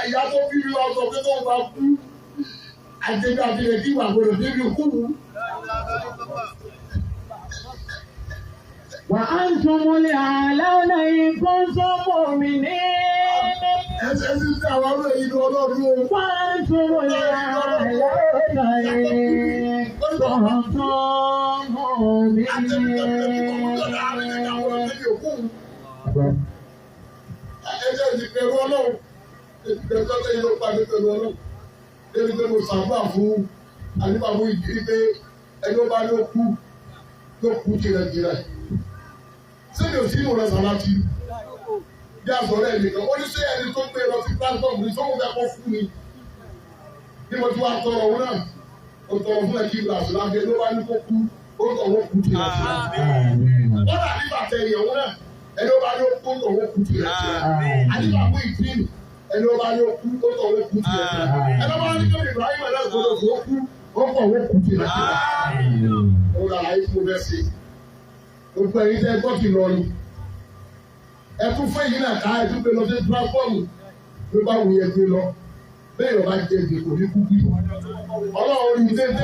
ìyá tó bí mi wá sọ pé tó bá kú àjẹjọ àfihàn kí wà gbọ́dọ̀ débi kú. وأنتم الأعلون إن كنتم مؤمنين. Ẹsẹ̀ ti sẹ́ àwọn ọmọ èyí ni ọlọ́run o. وأنتم الأعلون إن كنتم مؤمنين. Ẹsẹ̀ ti bẹ̀rù ọlọ́run. Ìbẹ̀rù tọ́tẹ̀ yìí ló pa ní bẹ̀rù ọlọ́run. Débi pé mo sàbà fún àdìbàbò ìdílé pé ẹni ó bá ló kú tirẹ̀tirẹ̀. Sẹ́ni ò sí ìwọ̀n rẹ̀ sàlátì. Bí àgbọ̀rẹ́ nìkan, ó ní sẹ́ ẹni tó gbé lọ sí platform ní sọ́wọ́n fẹ́ kọ́ fún mi. Bí mo ti wá tọrọ òun náà, ó tọrọ fún ẹ̀kí ìgbà àṣìláńgẹ ló wá ní kó kú, ó tọ̀wọ́ kú tirẹ̀tirẹ̀. Wọ́n dà nígbà tẹ ìyẹ̀wò náà, ẹni ó bá ní ó kú, ó tọ̀wọ́ kú tirẹ̀tirẹ̀. Àdìbàbò ìdílé ẹni ó bá ní ó kú, ó tọ̀wọ́ kú tirẹ̀tirẹ̀. Ẹni ó bá ní kí Ibrahim náà gbọdọ̀ fún ó kú, ó tọ̀wọ́ kú tirẹ̀tirẹ̀. Ó rà láyé fún bẹ́ẹ̀ sí. Gbogbo ẹ̀yin tẹ́ gbọ́ kì lọ ni. Ẹ tún fún èyí náà ká ẹ tún gbé lọ sí tíráfọ́ọ̀mù ló bá wù yẹ gbé lọ. Bẹ́ẹ̀ yóò bá jẹ ìdè kò ní kú bí. Ọlọ́run ní dédé.